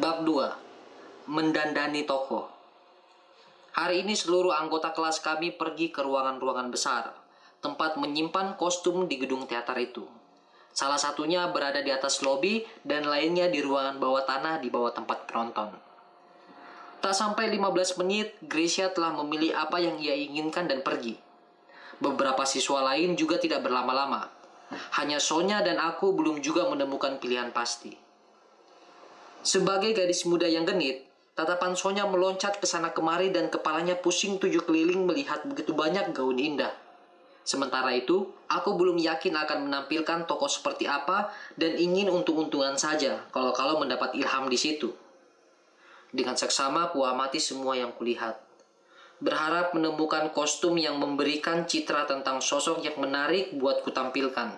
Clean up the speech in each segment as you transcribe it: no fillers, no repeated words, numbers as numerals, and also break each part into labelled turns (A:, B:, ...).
A: Bab 2. Mendandani tokoh. Hari ini seluruh anggota kelas kami pergi ke ruangan-ruangan besar, tempat menyimpan kostum di gedung teater itu. Salah satunya berada di atas lobi dan lainnya di ruangan bawah tanah di bawah tempat penonton. Tak sampai 15 menit, Gracia telah memilih apa yang ia inginkan dan pergi. Beberapa siswa lain juga tidak berlama-lama. Hanya Sonya dan aku belum juga menemukan pilihan pasti. Sebagai gadis muda yang genit, tatapan Sonya meloncat ke sana kemari dan kepalanya pusing 7 keliling melihat begitu banyak gaun indah. Sementara itu, aku belum yakin akan menampilkan tokoh seperti apa dan ingin untung-untungan saja kalau mendapat ilham di situ. Dengan seksama kuamati semua yang kulihat. Berharap menemukan kostum yang memberikan citra tentang sosok yang menarik buat kutampilkan.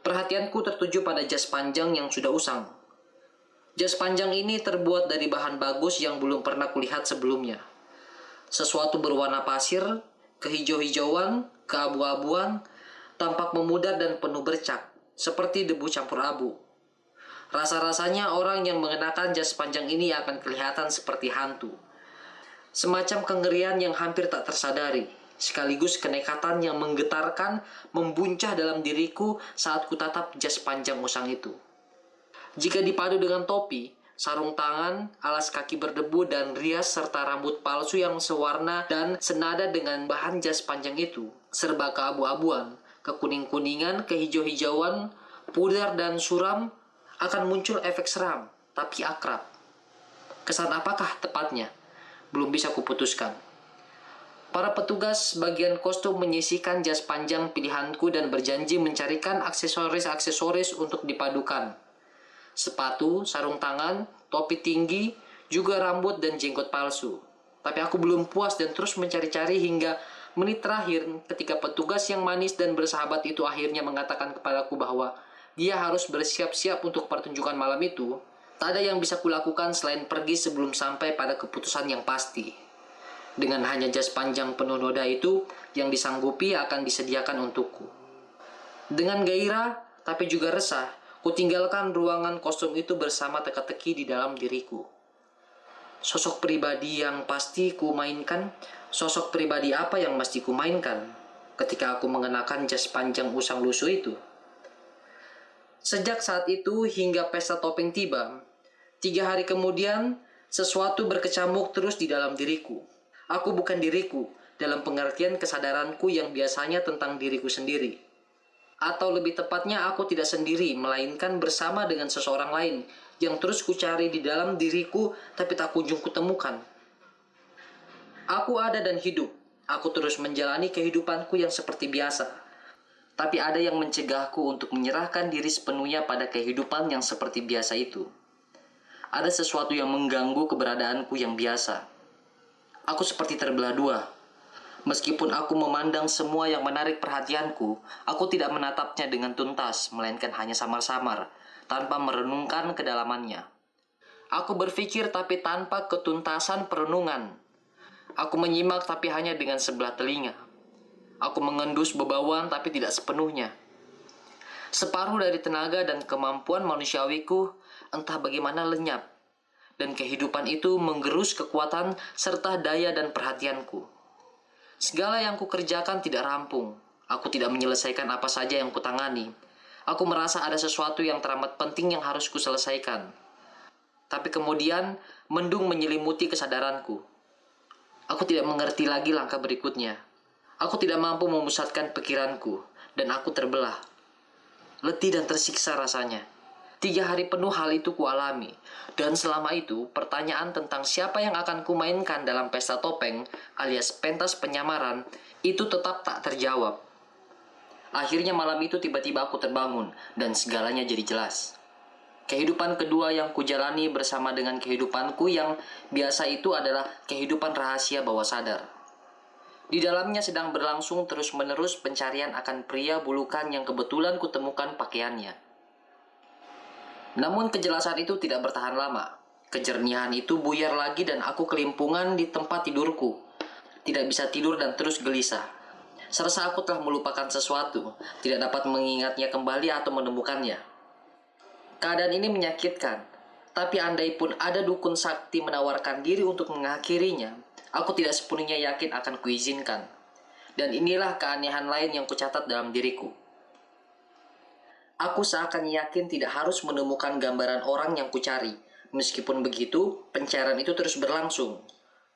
A: Perhatianku tertuju pada jas panjang yang sudah usang. Jas panjang ini terbuat dari bahan bagus yang belum pernah kulihat sebelumnya. Sesuatu berwarna pasir, kehijau-hijauan, keabu-abuan, tampak memudar dan penuh bercak, seperti debu campur abu. Rasa-rasanya orang yang mengenakan jas panjang ini akan kelihatan seperti hantu. Semacam kengerian yang hampir tak tersadari, sekaligus kenekatan yang menggetarkan membuncah dalam diriku saat kutatap jas panjang usang itu. Jika dipadu dengan topi, sarung tangan, alas kaki berdebu, dan rias serta rambut palsu yang sewarna dan senada dengan bahan jas panjang itu, serba keabu-abuan, kekuning-kuningan, kehijau-hijauan, pudar dan suram, akan muncul efek seram, tapi akrab. Kesan apakah tepatnya? Belum bisa kuputuskan. Para petugas bagian kostum menyisihkan jas panjang pilihanku dan berjanji mencarikan aksesoris-aksesoris untuk dipadukan. Sepatu, sarung tangan, topi tinggi, juga rambut dan jenggot palsu. Tapi aku belum puas dan terus mencari-cari hingga menit terakhir ketika petugas yang manis dan bersahabat itu akhirnya mengatakan kepadaku bahwa dia harus bersiap-siap untuk pertunjukan malam itu. Tak ada yang bisa kulakukan selain pergi sebelum sampai pada keputusan yang pasti. Dengan hanya jas panjang penuh noda itu yang disanggupi akan disediakan untukku. Dengan gairah, tapi juga resah, kutinggalkan ruangan kostum itu bersama teka-teki di dalam diriku. Sosok pribadi yang pasti kumainkan, sosok pribadi apa yang mesti kumainkan ketika aku mengenakan jas panjang usang lusuh itu. Sejak saat itu hingga pesta topeng tiba, 3 hari kemudian sesuatu berkecamuk terus di dalam diriku. Aku bukan diriku dalam pengertian kesadaranku yang biasanya tentang diriku sendiri. Atau lebih tepatnya aku tidak sendiri, melainkan bersama dengan seseorang lain yang terus kucari di dalam diriku tapi tak kunjung kutemukan. Aku ada dan hidup. Aku terus menjalani kehidupanku yang seperti biasa. Tapi ada yang mencegahku untuk menyerahkan diri sepenuhnya pada kehidupan yang seperti biasa itu. Ada sesuatu yang mengganggu keberadaanku yang biasa. Aku seperti terbelah dua. Meskipun aku memandang semua yang menarik perhatianku, aku tidak menatapnya dengan tuntas, melainkan hanya samar-samar, tanpa merenungkan kedalamannya. Aku berpikir tapi tanpa ketuntasan perenungan. Aku menyimak tapi hanya dengan sebelah telinga. Aku mengendus bebawan tapi tidak sepenuhnya. Separuh dari tenaga dan kemampuan manusiawiku entah bagaimana lenyap, dan kehidupan itu menggerus kekuatan serta daya dan perhatianku. Segala yang kukerjakan tidak rampung. Aku tidak menyelesaikan apa saja yang kutangani. Aku merasa ada sesuatu yang teramat penting yang harus kuselesaikan. Tapi kemudian, mendung menyelimuti kesadaranku. Aku tidak mengerti lagi langkah berikutnya. Aku tidak mampu memusatkan pikiranku, dan aku terbelah. Letih dan tersiksa rasanya. 3 hari penuh hal itu kualami, dan selama itu pertanyaan tentang siapa yang akan kumainkan dalam pesta topeng alias pentas penyamaran itu tetap tak terjawab. Akhirnya malam itu tiba-tiba aku terbangun dan segalanya jadi jelas. Kehidupan kedua yang kujalani bersama dengan kehidupanku yang biasa itu adalah kehidupan rahasia bawah sadar. Di dalamnya sedang berlangsung terus-menerus pencarian akan pria bulukan yang kebetulan kutemukan pakaiannya. Namun kejelasan itu tidak bertahan lama. Kejernihan itu buyar lagi dan aku kelimpungan di tempat tidurku. Tidak bisa tidur dan terus gelisah. Serasa aku telah melupakan sesuatu, tidak dapat mengingatnya kembali atau menemukannya. Keadaan ini menyakitkan. Tapi andai pun ada dukun sakti menawarkan diri untuk mengakhirinya, aku tidak sepenuhnya yakin akan kuizinkan. Dan inilah keanehan lain yang kucatat dalam diriku. Aku seakan yakin tidak harus menemukan gambaran orang yang kucari. Meskipun begitu, pencarian itu terus berlangsung.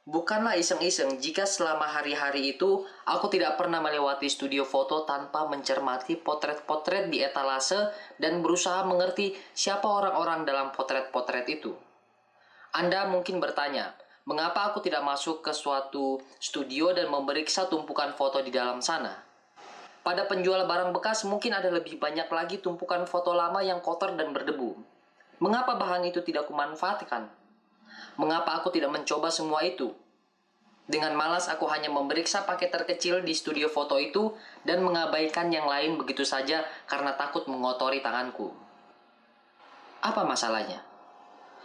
A: Bukanlah iseng-iseng jika selama hari-hari itu aku tidak pernah melewati studio foto tanpa mencermati potret-potret di etalase dan berusaha mengerti siapa orang-orang dalam potret-potret itu. Anda mungkin bertanya, mengapa aku tidak masuk ke suatu studio dan memeriksa tumpukan foto di dalam sana? Pada penjual barang bekas mungkin ada lebih banyak lagi tumpukan foto lama yang kotor dan berdebu. Mengapa bahan itu tidak kumanfaatkan? Mengapa aku tidak mencoba semua itu? Dengan malas aku hanya memeriksa paket terkecil di studio foto itu dan mengabaikan yang lain begitu saja karena takut mengotori tanganku. Apa masalahnya?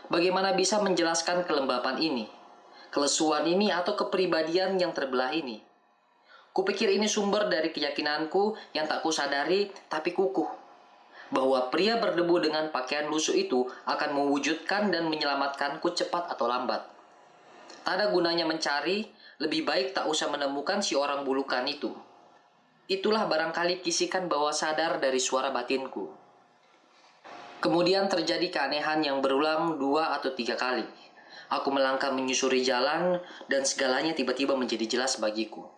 A: Bagaimana bisa menjelaskan kelembapan ini, kelesuan ini atau kepribadian yang terbelah ini? Kupikir ini sumber dari keyakinanku yang tak kusadari tapi kukuh, bahwa pria berdebu dengan pakaian lusuh itu akan mewujudkan dan menyelamatkanku cepat atau lambat. Tak ada gunanya mencari, lebih baik tak usah menemukan si orang bulukan itu. Itulah barangkali kisikan bawah sadar dari suara batinku. Kemudian terjadi keanehan yang berulang 2 atau 3 kali. Aku melangkah menyusuri jalan dan segalanya tiba-tiba menjadi jelas bagiku.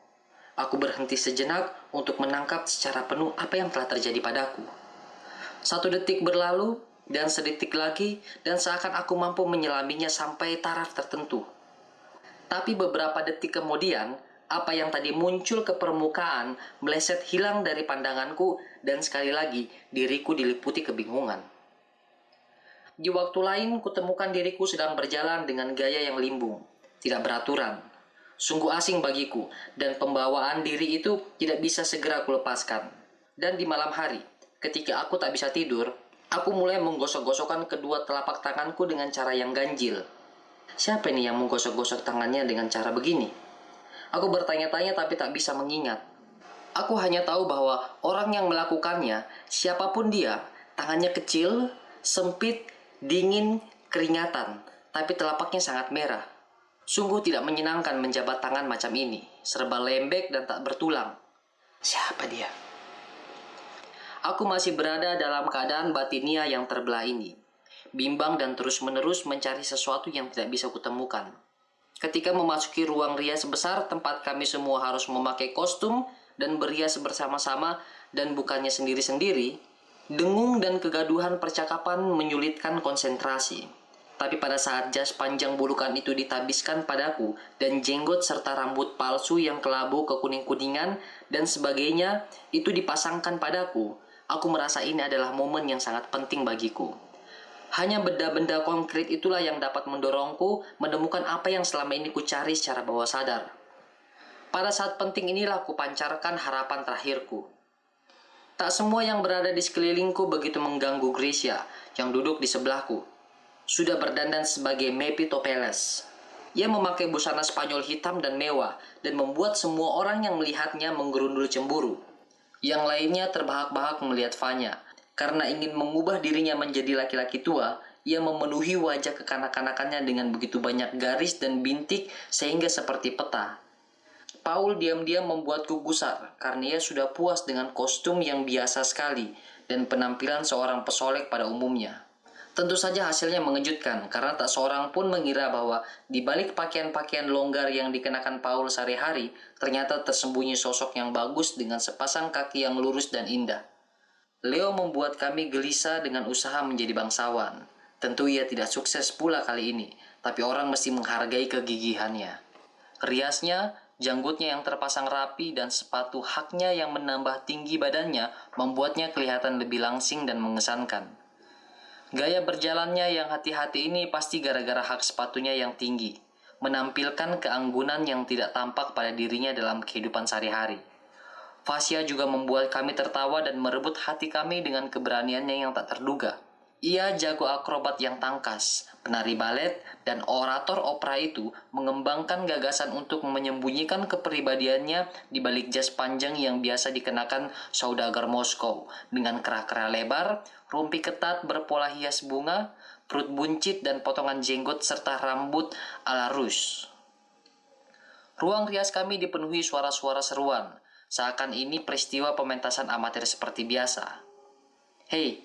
A: Aku berhenti sejenak untuk menangkap secara penuh apa yang telah terjadi padaku. 1 detik berlalu, dan sedetik lagi, dan seakan aku mampu menyelaminya sampai taraf tertentu. Tapi beberapa detik kemudian, apa yang tadi muncul ke permukaan meleset hilang dari pandanganku, dan sekali lagi diriku diliputi kebingungan. Di waktu lain, kutemukan diriku sedang berjalan dengan gaya yang limbung, tidak beraturan. Sungguh asing bagiku, dan pembawaan diri itu tidak bisa segera kulepaskan. Dan di malam hari, ketika aku tak bisa tidur, aku mulai menggosok-gosokkan kedua telapak tanganku dengan cara yang ganjil. Siapa ini yang menggosok-gosok tangannya dengan cara begini? Aku bertanya-tanya tapi tak bisa mengingat. Aku hanya tahu bahwa orang yang melakukannya, siapapun dia, tangannya kecil, sempit, dingin, keringatan, tapi telapaknya sangat merah. Sungguh tidak menyenangkan menjabat tangan macam ini, serba lembek dan tak bertulang. Siapa dia? Aku masih berada dalam keadaan batinia yang terbelah ini, bimbang dan terus-menerus mencari sesuatu yang tidak bisa kutemukan. Ketika memasuki ruang rias besar tempat kami semua harus memakai kostum dan berias bersama-sama dan bukannya sendiri-sendiri, dengung dan kegaduhan percakapan menyulitkan konsentrasi. Tapi pada saat jas panjang bulukan itu ditabiskan padaku dan jenggot serta rambut palsu yang kelabu kekuning-kuningan dan sebagainya itu dipasangkan padaku, aku merasa ini adalah momen yang sangat penting bagiku. Hanya benda-benda konkret itulah yang dapat mendorongku menemukan apa yang selama ini kucari secara bawah sadar. Pada saat penting inilah kupancarkan harapan terakhirku. Tak semua yang berada di sekelilingku begitu mengganggu Gracia yang duduk di sebelahku. Sudah berdandan sebagai Mephistopheles. Ia memakai busana Spanyol hitam dan mewah dan membuat semua orang yang melihatnya menggerundul cemburu. Yang lainnya terbahak-bahak melihat Vanya. Karena ingin mengubah dirinya menjadi laki-laki tua, ia memenuhi wajah kekanak-kanakannya dengan begitu banyak garis dan bintik sehingga seperti peta. Paul diam-diam membuatku gusar karena ia sudah puas dengan kostum yang biasa sekali dan penampilan seorang pesolek pada umumnya. Tentu saja hasilnya mengejutkan karena tak seorang pun mengira bahwa di balik pakaian-pakaian longgar yang dikenakan Paul sehari-hari ternyata tersembunyi sosok yang bagus dengan sepasang kaki yang lurus dan indah. Leo membuat kami gelisah dengan usaha menjadi bangsawan. Tentu ia tidak sukses pula kali ini, tapi orang mesti menghargai kegigihannya. Riasnya, janggutnya yang terpasang rapi dan sepatu haknya yang menambah tinggi badannya membuatnya kelihatan lebih langsing dan mengesankan. Gaya berjalannya yang hati-hati ini pasti gara-gara hak sepatunya yang tinggi, menampilkan keanggunan yang tidak tampak pada dirinya dalam kehidupan sehari-hari. Fasya juga membuat kami tertawa dan merebut hati kami dengan keberaniannya yang tak terduga. Ia jago akrobat yang tangkas, penari balet, dan orator opera itu mengembangkan gagasan untuk menyembunyikan kepribadiannya di balik jas panjang yang biasa dikenakan saudagar Moskow dengan kerah-kerah lebar, rompi ketat berpola hias bunga, perut buncit dan potongan jenggot serta rambut ala Rush. Ruang rias kami dipenuhi suara-suara seruan, seakan ini peristiwa pementasan amatir seperti biasa. "Hei,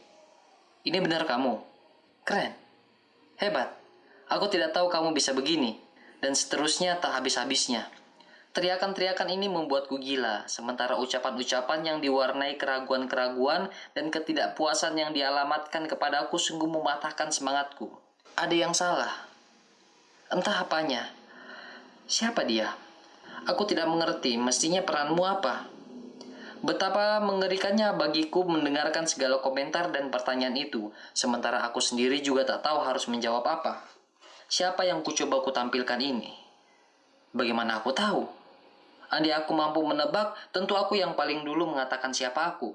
A: ini benar kamu? Keren. Hebat. Aku tidak tahu kamu bisa begini." Dan seterusnya tak habis-habisnya. Teriakan-teriakan ini membuatku gila, sementara ucapan-ucapan yang diwarnai keraguan-keraguan dan ketidakpuasan yang dialamatkan kepadaku sungguh mematahkan semangatku. Ada yang salah. Entah apanya. Siapa dia? Aku tidak mengerti, mestinya peranmu apa? Betapa mengerikannya bagiku mendengarkan segala komentar dan pertanyaan itu, sementara aku sendiri juga tak tahu harus menjawab apa. Siapa yang kucoba kutampilkan ini? Bagaimana aku tahu? Andai aku mampu menebak, tentu aku yang paling dulu mengatakan siapa aku.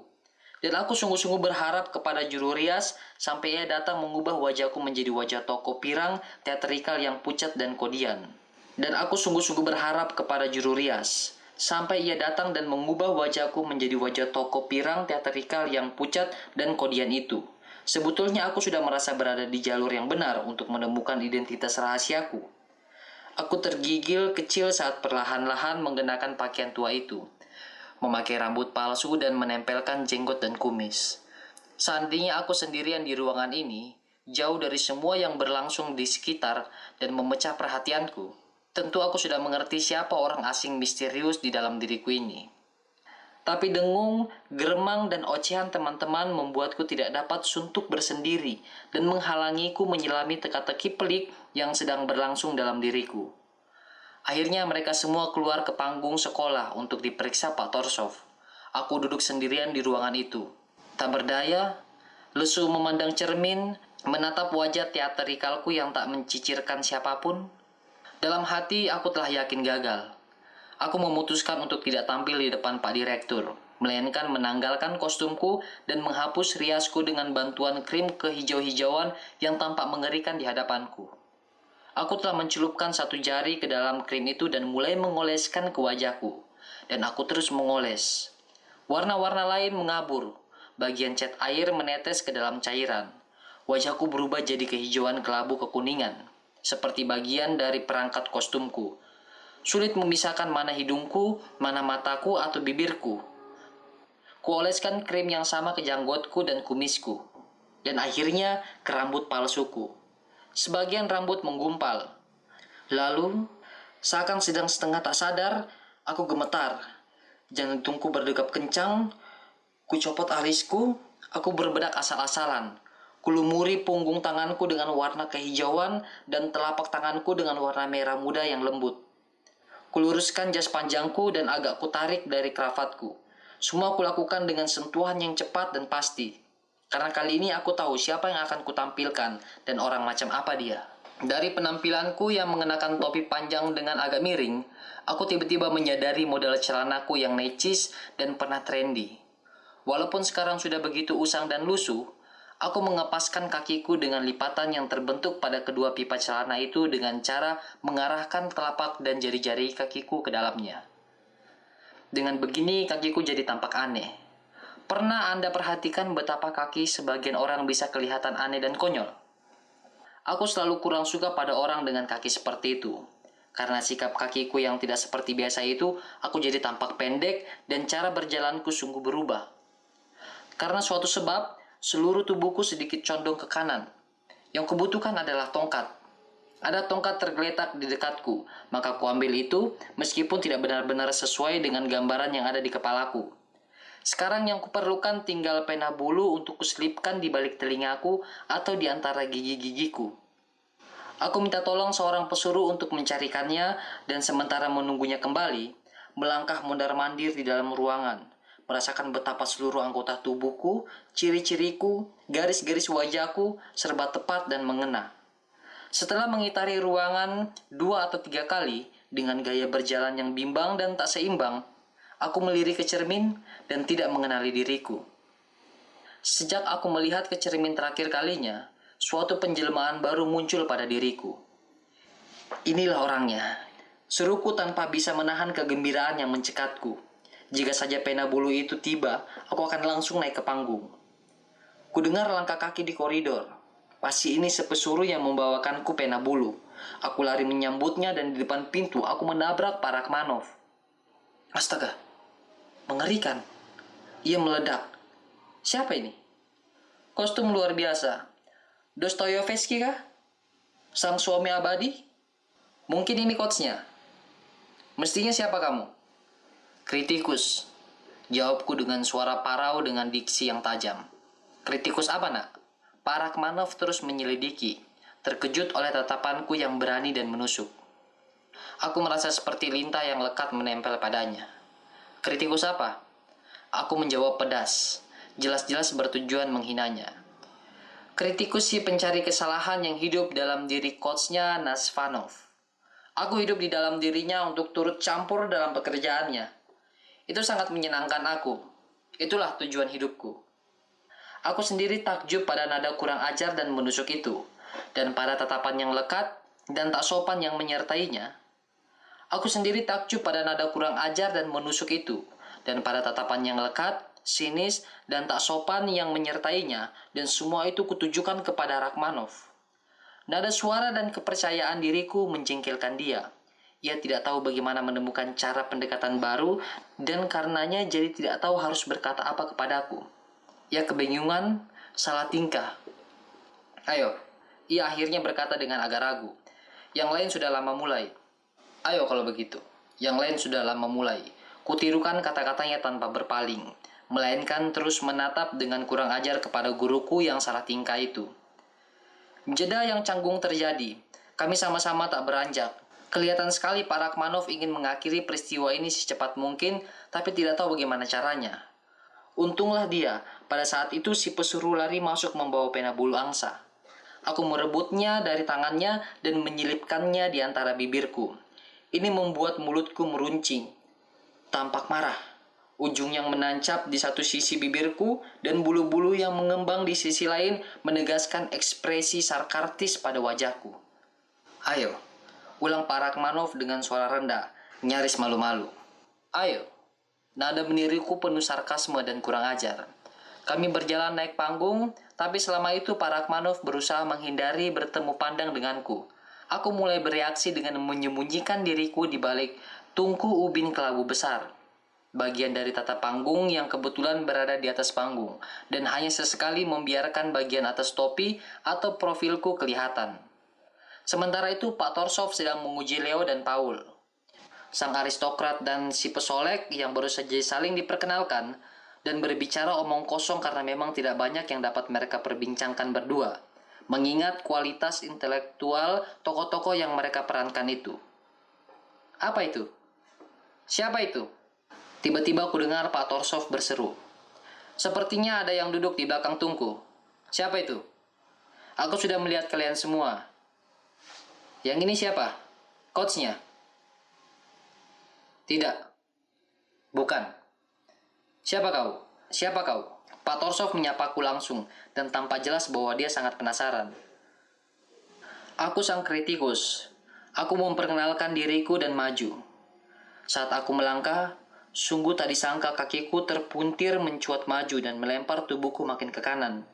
A: Dan aku sungguh-sungguh berharap kepada juru rias sampai ia datang mengubah wajahku menjadi wajah toko pirang teatrikal yang pucat dan kodian. Dan aku sungguh-sungguh berharap kepada juru rias sampai ia datang dan mengubah wajahku menjadi wajah toko pirang teatrikal yang pucat dan kodian itu. Sebetulnya aku sudah merasa berada di jalur yang benar untuk menemukan identitas rahasiaku. Aku tergigil kecil saat perlahan-lahan mengenakan pakaian tua itu, memakai rambut palsu dan menempelkan jenggot dan kumis. Seandainya aku sendirian di ruangan ini, jauh dari semua yang berlangsung di sekitar dan memecah perhatianku, tentu aku sudah mengerti siapa orang asing misterius di dalam diriku ini. Tapi dengung, geremang, dan ocehan teman-teman membuatku tidak dapat suntuk bersendiri dan menghalangiku menyelami teka-teki pelik yang sedang berlangsung dalam diriku. Akhirnya mereka semua keluar ke panggung sekolah untuk diperiksa Pak Torsov. Aku duduk sendirian di ruangan itu. Tak berdaya, lesu memandang cermin, menatap wajah teatrikalku yang tak mencicirkan siapapun. Dalam hati aku telah yakin gagal. Aku memutuskan untuk tidak tampil di depan Pak Direktur, melainkan menanggalkan kostumku dan menghapus riasku dengan bantuan krim kehijau-hijauan yang tampak mengerikan di hadapanku. Aku telah mencelupkan satu jari ke dalam krim itu dan mulai mengoleskan ke wajahku. Dan aku terus mengoles. Warna-warna lain mengabur. Bagian cat air menetes ke dalam cairan. Wajahku berubah jadi kehijauan kelabu kekuningan, seperti bagian dari perangkat kostumku. Sulit memisahkan mana hidungku, mana mataku, atau bibirku. Kuoleskan krim yang sama ke janggutku dan kumisku. Dan akhirnya ke rambut palsuku. Sebagian rambut menggumpal. Lalu, seakan sedang setengah tak sadar, aku gemetar. Jantungku berdegup kencang. Kucopot alisku, aku berbedak asal-asalan. Kulumuri punggung tanganku dengan warna kehijauan dan telapak tanganku dengan warna merah muda yang lembut. Kuluruskan jas panjangku dan agak kutarik dari kravatku. Semua kulakukan dengan sentuhan yang cepat dan pasti. Karena kali ini aku tahu siapa yang akan kutampilkan dan orang macam apa dia. Dari penampilanku yang mengenakan topi panjang dengan agak miring, aku tiba-tiba menyadari model celanaku yang necis dan pernah trendy. Walaupun sekarang sudah begitu usang dan lusuh, aku mengepaskan kakiku dengan lipatan yang terbentuk pada kedua pipa celana itu dengan cara mengarahkan telapak dan jari-jari kakiku ke dalamnya. Dengan begini kakiku jadi tampak aneh. Pernah Anda perhatikan betapa kaki sebagian orang bisa kelihatan aneh dan konyol? Aku selalu kurang suka pada orang dengan kaki seperti itu. Karena sikap kakiku yang tidak seperti biasa itu, aku jadi tampak pendek dan cara berjalanku sungguh berubah. Karena suatu sebab, seluruh tubuhku sedikit condong ke kanan. Yang kubutuhkan adalah tongkat. Ada tongkat tergeletak di dekatku, maka kuambil itu meskipun tidak benar-benar sesuai dengan gambaran yang ada di kepalaku. Sekarang yang kuperlukan tinggal pena bulu untuk kuselipkan di balik telingaku atau di antara gigi-gigiku. Aku minta tolong seorang pesuruh untuk mencarikannya dan sementara menunggunya kembali, melangkah mondar-mandir di dalam ruangan. Merasakan betapa seluruh anggota tubuhku, ciri-ciriku, garis-garis wajahku serba tepat dan mengena. Setelah mengitari ruangan 2 atau 3 kali dengan gaya berjalan yang bimbang dan tak seimbang, aku melirik ke cermin dan tidak mengenali diriku. Sejak aku melihat ke cermin terakhir kalinya, suatu penjelmaan baru muncul pada diriku. Inilah orangnya, seruku tanpa bisa menahan kegembiraan yang mencekatku. Jika saja pena bulu itu tiba, aku akan langsung naik ke panggung. Kudengar langkah kaki di koridor. Pasti ini sepesuru yang membawakanku pena bulu. Aku lari menyambutnya dan di depan pintu aku menabrak Pak Rakmanov. Astaga, mengerikan. Ia meledak. Siapa ini? Kostum luar biasa. Dostoyevsky kah? Sang suami abadi? Mungkin ini coachnya. Mestinya siapa kamu? Kritikus. Jawabku dengan suara parau dengan diksi yang tajam. Kritikus apa, nak? Pak Rakmanov terus menyelidiki, terkejut oleh tatapanku yang berani dan menusuk. Aku merasa seperti lintah yang lekat menempel padanya. Kritikus apa? Aku menjawab pedas, jelas-jelas bertujuan menghinanya. Kritikus si pencari kesalahan yang hidup dalam diri coachnya Nasvanov. Aku hidup di dalam dirinya untuk turut campur dalam pekerjaannya. Itu sangat menyenangkan aku. Itulah tujuan hidupku. Aku sendiri takjub pada nada kurang ajar dan menusuk itu, dan pada tatapan yang lekat dan tak sopan yang menyertainya. Aku sendiri takjub pada nada kurang ajar dan menusuk itu, dan pada tatapan yang lekat, sinis, dan tak sopan yang menyertainya, dan semua itu kutujukan kepada Rakmanov. Nada suara dan kepercayaan diriku menjengkelkan dia. Ia tidak tahu bagaimana menemukan cara pendekatan baru, dan karenanya jadi tidak tahu harus berkata apa kepadaku. Ia kebingungan, salah tingkah. Ayo, ia akhirnya berkata dengan agak ragu. Yang lain sudah lama mulai. Ayo kalau begitu. Yang lain sudah lama mulai. Kutirukan kata-katanya tanpa berpaling, melainkan terus menatap dengan kurang ajar kepada guruku yang salah tingkah itu. Jeda yang canggung terjadi. Kami sama-sama tak beranjak. Kelihatan sekali Pak Rakmanov ingin mengakhiri peristiwa ini secepat mungkin, tapi tidak tahu bagaimana caranya. Untunglah dia, pada saat itu si pesuru lari masuk membawa pena bulu angsa. Aku merebutnya dari tangannya dan menyelipkannya di antara bibirku. Ini membuat mulutku meruncing. Tampak marah. Ujung yang menancap di satu sisi bibirku dan bulu-bulu yang mengembang di sisi lain menegaskan ekspresi sarkastis pada wajahku. Ayo, ulang Pak Rakmanov dengan suara rendah, nyaris malu-malu. Ayo, nada meniruku penuh sarkasme dan kurang ajar. Kami berjalan naik panggung, tapi selama itu Pak Rakmanov berusaha menghindari bertemu pandang denganku. Aku mulai bereaksi dengan menyembunyikan diriku di balik tungku ubin kelabu besar. Bagian dari tata panggung yang kebetulan berada di atas panggung, dan hanya sesekali membiarkan bagian atas topi atau profilku kelihatan. Sementara itu Pak Torsov sedang menguji Leo dan Paul. Sang aristokrat dan si pesolek yang baru saja saling diperkenalkan dan berbicara omong kosong karena memang tidak banyak yang dapat mereka perbincangkan berdua, mengingat kualitas intelektual tokoh-tokoh yang mereka perankan itu. Apa itu? Siapa itu? Tiba-tiba aku dengar Pak Torsov berseru. Sepertinya ada yang duduk di belakang tungku. Siapa itu? Aku sudah melihat kalian semua. Yang ini siapa? Coachnya? Tidak. Bukan. Siapa kau? Siapa kau? Pak Torsov menyapaku langsung dan tampak jelas bahwa dia sangat penasaran. Aku sang kritikus. Aku memperkenalkan diriku dan maju. Saat aku melangkah, sungguh tak disangka kakiku terpuntir mencuat maju dan melempar tubuhku makin ke kanan.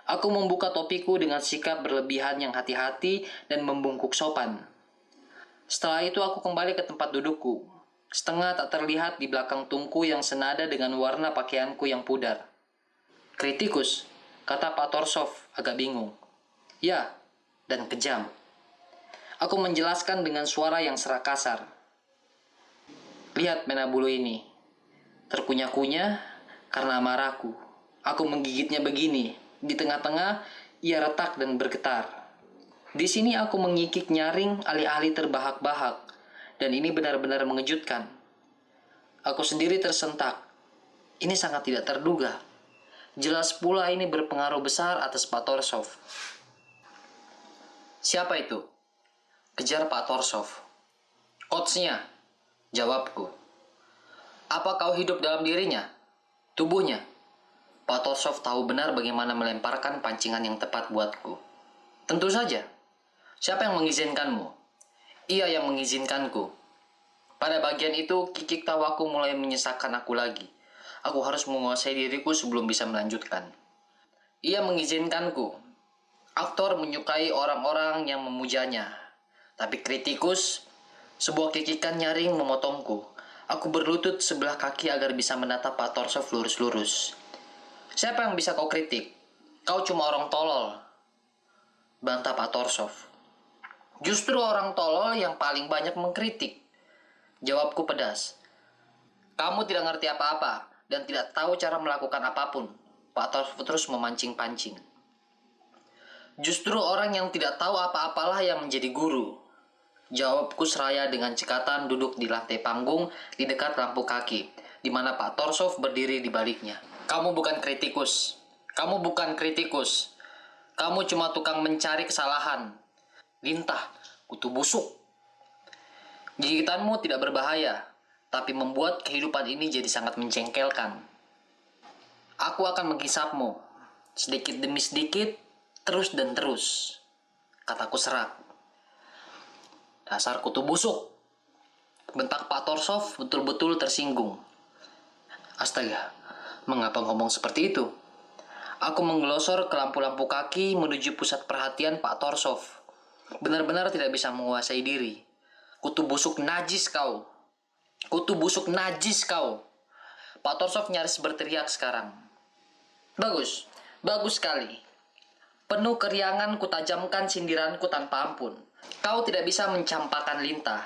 A: Aku membuka topiku dengan sikap berlebihan yang hati-hati dan membungkuk sopan. Setelah itu aku kembali ke tempat dudukku. Setengah tak terlihat di belakang tungku yang senada dengan warna pakaianku yang pudar. Kritikus, kata Pak Torsov agak bingung. Ya, dan kejam. Aku menjelaskan dengan suara yang serak kasar. Lihat pena bulu ini. Terkunyah-kunyah karena amarahku. Aku menggigitnya begini. Di tengah-tengah, ia retak dan bergetar. Di sini aku mengikik nyaring alih-alih terbahak-bahak. Dan ini benar-benar mengejutkan. Aku sendiri tersentak. Ini sangat tidak terduga. Jelas pula ini berpengaruh besar atas Pak Torsov. Siapa itu? Kejar Pak Torsov. Coachnya, jawabku. Apa kau hidup dalam dirinya? Tubuhnya? Pak Torsov tahu benar bagaimana melemparkan pancingan yang tepat buatku. Tentu saja. Siapa yang mengizinkanmu? Ia yang mengizinkanku. Pada bagian itu, kikik tawaku mulai menyesakkan aku lagi. Aku harus menguasai diriku sebelum bisa melanjutkan. Ia mengizinkanku. Aktor menyukai orang-orang yang memujanya, tapi kritikus, sebuah kikikan nyaring memotongku. Aku berlutut sebelah kaki agar bisa menatap Pak Torsov lurus-lurus. Siapa yang bisa kau kritik? Kau cuma orang tolol, bantah Pak Torsov. Justru orang tolol yang paling banyak mengkritik, jawabku pedas. Kamu tidak ngerti apa-apa dan tidak tahu cara melakukan apapun, Pak Torsov terus memancing-pancing. Justru orang yang tidak tahu apa-apalah yang menjadi guru, jawabku seraya dengan cekatan duduk di lantai panggung di dekat lampu kaki, di mana Pak Torsov berdiri di baliknya. Kamu bukan kritikus. Kamu bukan kritikus. Kamu cuma tukang mencari kesalahan. Lintah, kutu busuk. Gigitanmu tidak berbahaya, tapi membuat kehidupan ini jadi sangat menjengkelkan. Aku akan menghisapmu, sedikit demi sedikit, terus dan terus, kataku serak. Dasar kutu busuk, bentak Pak Torsov betul-betul tersinggung. Astaga, mengapa ngomong seperti itu? Aku menggelosor ke lampu-lampu kaki menuju pusat perhatian Pak Torsov. Benar-benar tidak bisa menguasai diri. Kutu busuk najis kau. Kutu busuk najis kau. Pak Torsov nyaris berteriak sekarang. Bagus, bagus sekali. Penuh keriangan kutajamkan sindiranku tanpa ampun. Kau tidak bisa mencampakkan lintah.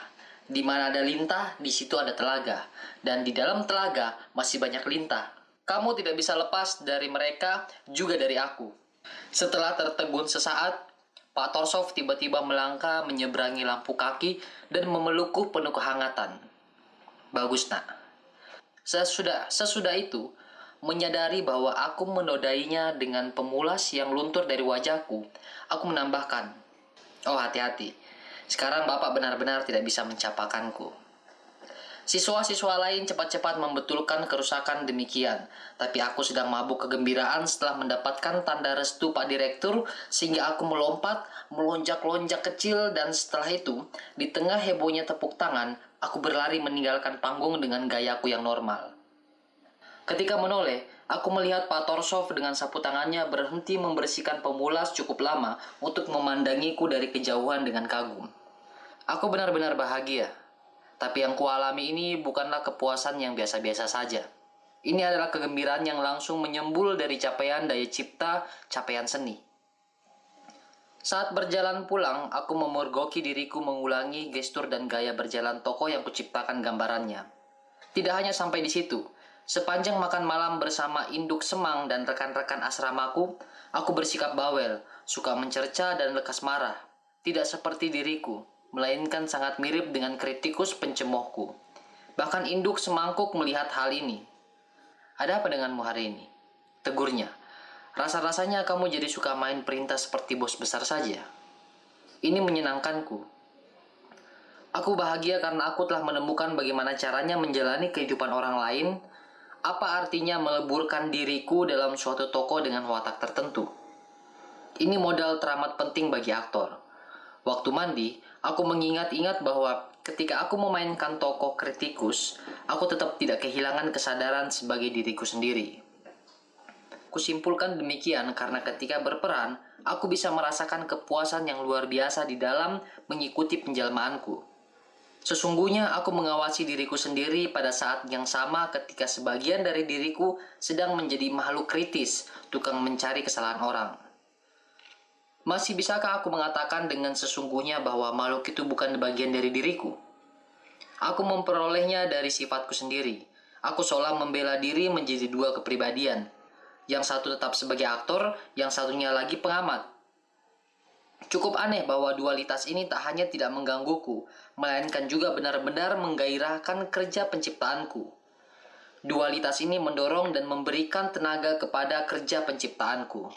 A: Di mana ada lintah, di situ ada telaga. Dan di dalam telaga masih banyak lintah. Kamu tidak bisa lepas dari mereka, juga dari aku. Setelah tertegun sesaat, Pak Torsov tiba-tiba melangkah menyeberangi lampu kaki dan memelukku penuh kehangatan. Bagus, nak. Sesudah itu, menyadari bahwa aku menodainya dengan pemulas yang luntur dari wajahku, aku menambahkan, oh hati-hati, sekarang Bapak benar-benar tidak bisa mencapakanku. Siswa-siswa lain cepat-cepat membetulkan kerusakan demikian, tapi aku sedang mabuk kegembiraan setelah mendapatkan tanda restu Pak Direktur, sehingga aku melompat, melonjak-lonjak kecil, dan setelah itu, di tengah hebohnya tepuk tangan, aku berlari meninggalkan panggung dengan gayaku yang normal. Ketika menoleh, aku melihat Pak Torsov dengan sapu tangannya berhenti membersihkan pemulas cukup lama untuk memandangiku dari kejauhan dengan kagum. Aku benar-benar bahagia. Tapi yang kualami ini bukanlah kepuasan yang biasa-biasa saja. Ini adalah kegembiraan yang langsung menyembul dari capaian daya cipta, capaian seni. Saat berjalan pulang, aku memergoki diriku mengulangi gestur dan gaya berjalan tokoh yang kuciptakan gambarannya. Tidak hanya sampai di situ. Sepanjang makan malam bersama induk Semang dan rekan-rekan asramaku, aku bersikap bawel, suka mencerca dan lekas marah. Tidak seperti diriku, melainkan sangat mirip dengan kritikus pencemohku. Bahkan induk semangkuk melihat hal ini. Ada apa denganmu hari ini? Tegurnya. Rasa-rasanya kamu jadi suka main perintah seperti bos besar saja. Ini menyenangkanku. Aku bahagia karena aku telah menemukan bagaimana caranya menjalani kehidupan orang lain. Apa artinya meleburkan diriku dalam suatu toko dengan watak tertentu? Ini modal teramat penting bagi aktor. Waktu mandi, aku mengingat-ingat bahwa ketika aku memainkan tokoh kritikus, aku tetap tidak kehilangan kesadaran sebagai diriku sendiri. Kusimpulkan demikian karena ketika berperan, aku bisa merasakan kepuasan yang luar biasa di dalam mengikuti penjelmaanku. Sesungguhnya aku mengawasi diriku sendiri pada saat yang sama ketika sebagian dari diriku sedang menjadi makhluk kritis, tukang mencari kesalahan orang. Masih bisakah aku mengatakan dengan sesungguhnya bahwa makhluk itu bukan bagian dari diriku? Aku memperolehnya dari sifatku sendiri. Aku seolah membela diri menjadi dua kepribadian. Yang satu tetap sebagai aktor, yang satunya lagi pengamat. Cukup aneh bahwa dualitas ini tak hanya tidak menggangguku, melainkan juga benar-benar menggairahkan kerja penciptaanku. Dualitas ini mendorong dan memberikan tenaga kepada kerja penciptaanku.